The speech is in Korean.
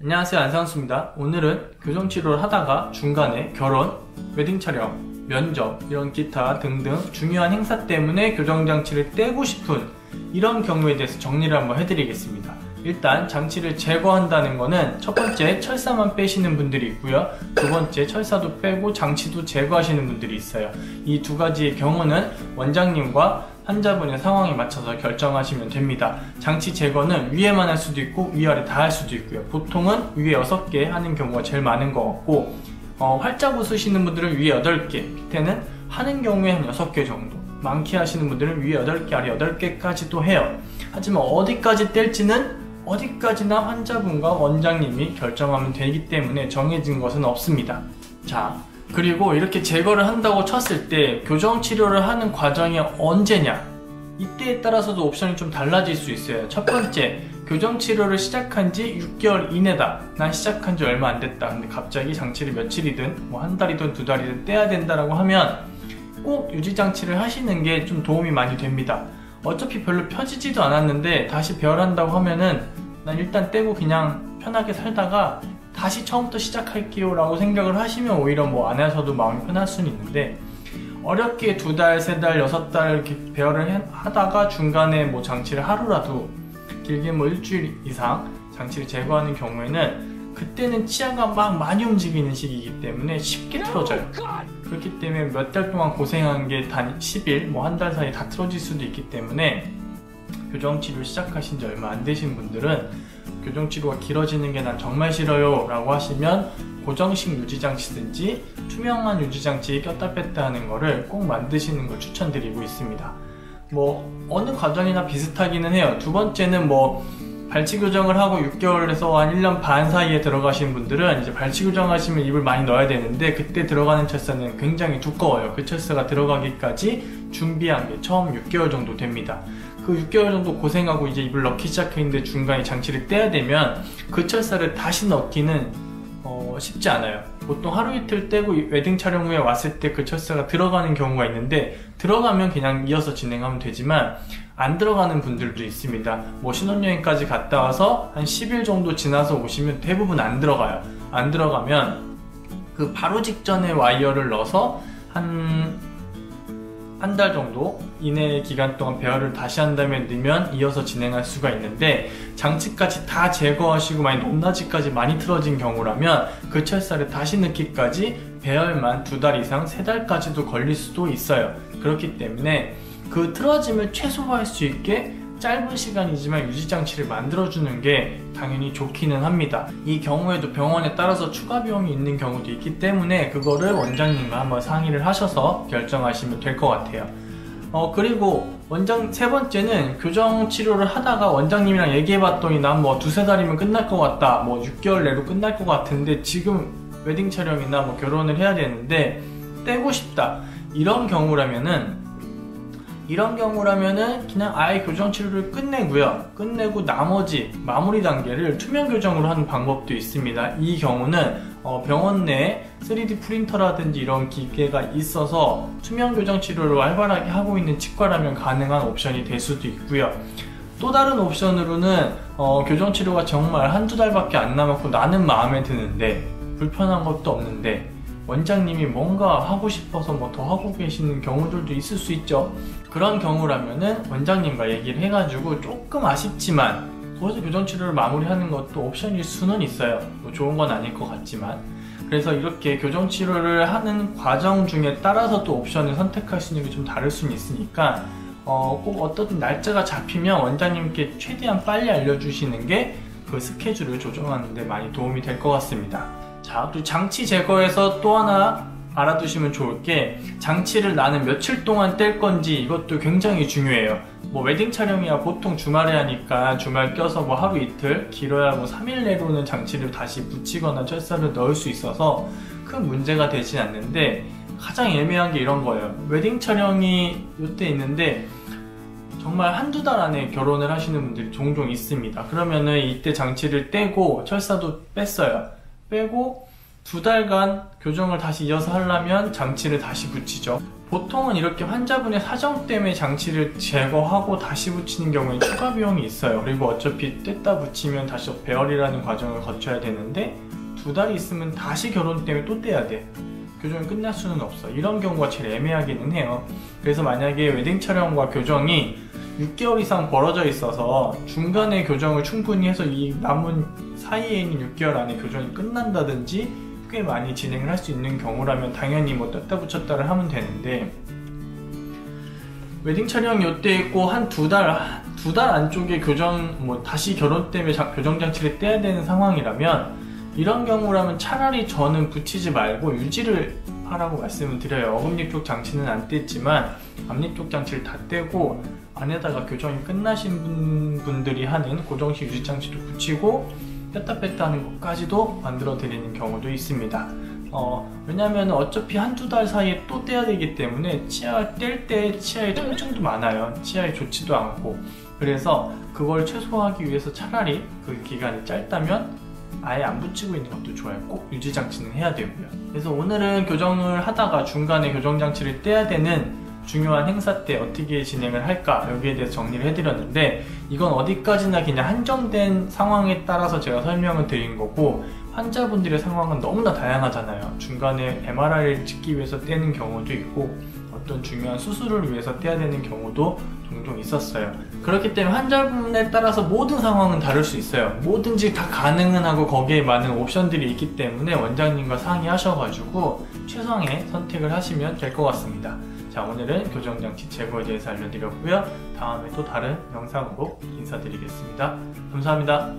안녕하세요, 안상수입니다. 오늘은 교정치료를 하다가 중간에 결혼, 웨딩 촬영, 면접, 이런 기타 등등 중요한 행사 때문에 교정장치를 떼고 싶은 이런 경우에 대해서 정리를 한번 해드리겠습니다. 일단 장치를 제거한다는 거는 첫 번째 철사만 빼시는 분들이 있고요, 두 번째 철사도 빼고 장치도 제거하시는 분들이 있어요. 이 두 가지의 경우는 원장님과 환자분의 상황에 맞춰서 결정하시면 됩니다. 장치 제거는 위에만 할 수도 있고 위아래 다 할 수도 있고요. 보통은 위에 6개 하는 경우가 제일 많은 것 같고, 활짝 웃으시는 분들은 위에 8개, 밑에는 하는 경우에 한 6개 정도, 많게 하시는 분들은 위에 8개, 아래 8개까지도 해요. 하지만 어디까지 뗄지는 어디까지나 환자분과 원장님이 결정하면 되기 때문에 정해진 것은 없습니다. 자, 그리고 이렇게 제거를 한다고 쳤을 때 교정치료를 하는 과정이 언제냐, 이때에 따라서도 옵션이 좀 달라질 수 있어요. 첫 번째, 교정치료를 시작한 지 6개월 이내다. 난 시작한 지 얼마 안 됐다. 근데 갑자기 장치를 며칠이든 뭐 한 달이든 두 달이든 떼야 된다라고 하면 꼭 유지장치를 하시는 게 좀 도움이 많이 됩니다. 어차피 별로 펴지지도 않았는데 다시 배열한다고 하면은 난 일단 떼고 그냥 편하게 살다가 다시 처음부터 시작할게요 라고 생각을 하시면 오히려 뭐 안 하셔도 마음이 편할 수는 있는데, 어렵게 2달, 3달, 6달 이렇게 배열을 하다가 중간에 뭐 장치를 하루라도, 길게 뭐 일주일 이상 장치를 제거하는 경우에는 그때는 치아가 막 많이 움직이는 시기이기 때문에 쉽게 틀어져요. 그렇기 때문에 몇 달 동안 고생한 게 단 10일, 뭐 한 달 사이에 다 틀어질 수도 있기 때문에 교정치료 시작하신 지 얼마 안 되신 분들은 교정치료가 길어지는 게 난 정말 싫어요 라고 하시면 고정식 유지장치든지 투명한 유지장치 꼈다 뺐다 하는 거를 꼭 만드시는 걸 추천드리고 있습니다. 뭐 어느 과정이나 비슷하기는 해요. 두 번째는 뭐 발치 교정을 하고 6개월에서 한 1년 반 사이에 들어가신 분들은 이제 발치 교정하시면 입을 많이 넣어야 되는데, 그때 들어가는 철사는 굉장히 두꺼워요. 그 철사가 들어가기까지 준비한 게 처음 6개월 정도 됩니다. 그 6개월 정도 고생하고 이제 입을 넣기 시작했는데 중간에 장치를 떼야 되면 그 철사를 다시 넣기는 쉽지 않아요. 보통 하루 이틀 떼고 웨딩 촬영 후에 왔을 때 그 철사가 들어가는 경우가 있는데, 들어가면 그냥 이어서 진행하면 되지만 안 들어가는 분들도 있습니다. 뭐 신혼여행까지 갔다 와서 한 10일 정도 지나서 오시면 대부분 안 들어가요. 안 들어가면 그 바로 직전에 와이어를 넣어서 한 달 정도 이내의 기간 동안 배열을 다시 한 다음에 넣으면 이어서 진행할 수가 있는데, 장치까지 다 제거하시고 만약 높낮이까지 많이 틀어진 경우라면 그 철사를 다시 넣기까지 배열만 2달 이상 3달까지도 걸릴 수도 있어요. 그렇기 때문에 그 틀어짐을 최소화할 수 있게 짧은 시간이지만 유지장치를 만들어주는 게 당연히 좋기는 합니다. 이 경우에도 병원에 따라서 추가 비용이 있는 경우도 있기 때문에 그거를 원장님과 한번 상의를 하셔서 결정하시면 될 것 같아요. 그리고 세 번째는 교정치료를 하다가 원장님이랑 얘기해봤더니 난 뭐 2-3달이면 끝날 것 같다, 뭐 6개월 내로 끝날 것 같은데 지금 웨딩 촬영이나 뭐 결혼을 해야 되는데 떼고 싶다, 이런 경우라면은 그냥 아예 교정치료를 끝내고 나머지 마무리 단계를 투명 교정으로 하는 방법도 있습니다. 이 경우는 병원 내에 3D 프린터라든지 이런 기계가 있어서 투명 교정치료를 활발하게 하고 있는 치과라면 가능한 옵션이 될 수도 있고요. 또 다른 옵션으로는 교정치료가 정말 1-2달밖에 안 남았고 나는 마음에 드는데 불편한 것도 없는데 원장님이 뭔가 하고 싶어서 뭐 더 하고 계시는 경우들도 있을 수 있죠. 그런 경우라면은 원장님과 얘기를 해가지고 조금 아쉽지만 거기서 교정치료를 마무리하는 것도 옵션일 수는 있어요. 뭐 좋은 건 아닐 것 같지만. 그래서 이렇게 교정치료를 하는 과정 중에 따라서 또 옵션을 선택할 수 있는 게 좀 다를 수는 있으니까 꼭 어떤 날짜가 잡히면 원장님께 최대한 빨리 알려주시는 게 그 스케줄을 조정하는 데 많이 도움이 될 것 같습니다. 자, 그리고 장치 제거에서 또 하나 알아두시면 좋을 게, 장치를 나는 며칠 동안 뗄 건지 이것도 굉장히 중요해요. 뭐 웨딩 촬영이야 보통 주말에 하니까 주말 껴서 뭐 하루 이틀, 길어야 뭐 3일 내로는 장치를 다시 붙이거나 철사를 넣을 수 있어서 큰 문제가 되진 않는데, 가장 애매한 게 이런 거예요. 웨딩 촬영이 이때 있는데 정말 1-2달 안에 결혼을 하시는 분들이 종종 있습니다. 그러면은 이때 장치를 떼고 철사도 빼고 2달간 교정을 다시 이어서 하려면 장치를 다시 붙이죠. 보통은 이렇게 환자분의 사정 때문에 장치를 제거하고 다시 붙이는 경우에 추가 비용이 있어요. 그리고 어차피 뗐다 붙이면 다시 배열이라는 과정을 거쳐야 되는데 2달이 있으면 다시 결혼 때문에 또 떼야 돼. 교정이 끝날 수는 없어. 이런 경우가 제일 애매하기는 해요. 그래서 만약에 웨딩 촬영과 교정이 6개월 이상 벌어져 있어서 중간에 교정을 충분히 해서 이 남은 사이에 있는 6개월 안에 교정이 끝난다든지 꽤 많이 진행을 할 수 있는 경우라면 당연히 뭐 뗐다 붙였다를 하면 되는데, 웨딩 촬영 요때 있고 한 2달 안쪽에 교정 뭐 다시 결혼 때문에 교정 장치를 떼야 되는 상황이라면, 이런 경우라면 차라리 저는 붙이지 말고 유지를 하라고 말씀을 드려요. 어금니 쪽 장치는 안 뗐지만 앞니 쪽 장치를 다 떼고 안에다가 교정이 끝나신 분들이 하는 고정식 유지 장치도 붙이고 뺐다 뺐다 하는 것까지도 만들어 드리는 경우도 있습니다. 왜냐면 어차피 한두 달 사이에 또 떼야 되기 때문에 치아 뗄 때 치아에 통증도 많아요. 치아에 좋지도 않고. 그래서 그걸 최소화하기 위해서 차라리 그 기간이 짧다면 아예 안 붙이고 있는 것도 좋아요. 꼭 유지 장치는 해야 되고요. 그래서 오늘은 교정을 하다가 중간에 교정 장치를 떼야 되는 중요한 행사 때 어떻게 진행을 할까, 여기에 대해서 정리를 해드렸는데, 이건 어디까지나 그냥 한정된 상황에 따라서 제가 설명을 드린 거고, 환자분들의 상황은 너무나 다양하잖아요. 중간에 MRI를 찍기 위해서 떼는 경우도 있고 어떤 중요한 수술을 위해서 떼야 되는 경우도 종종 있었어요. 그렇기 때문에 환자분에 따라서 모든 상황은 다를 수 있어요. 뭐든지 다 가능은 하고 거기에 많은 옵션들이 있기 때문에 원장님과 상의하셔가지고 최상의 선택을 하시면 될 것 같습니다. 자, 오늘은 교정장치 제거에 대해서 알려드렸고요. 다음에 또 다른 영상으로 인사드리겠습니다. 감사합니다.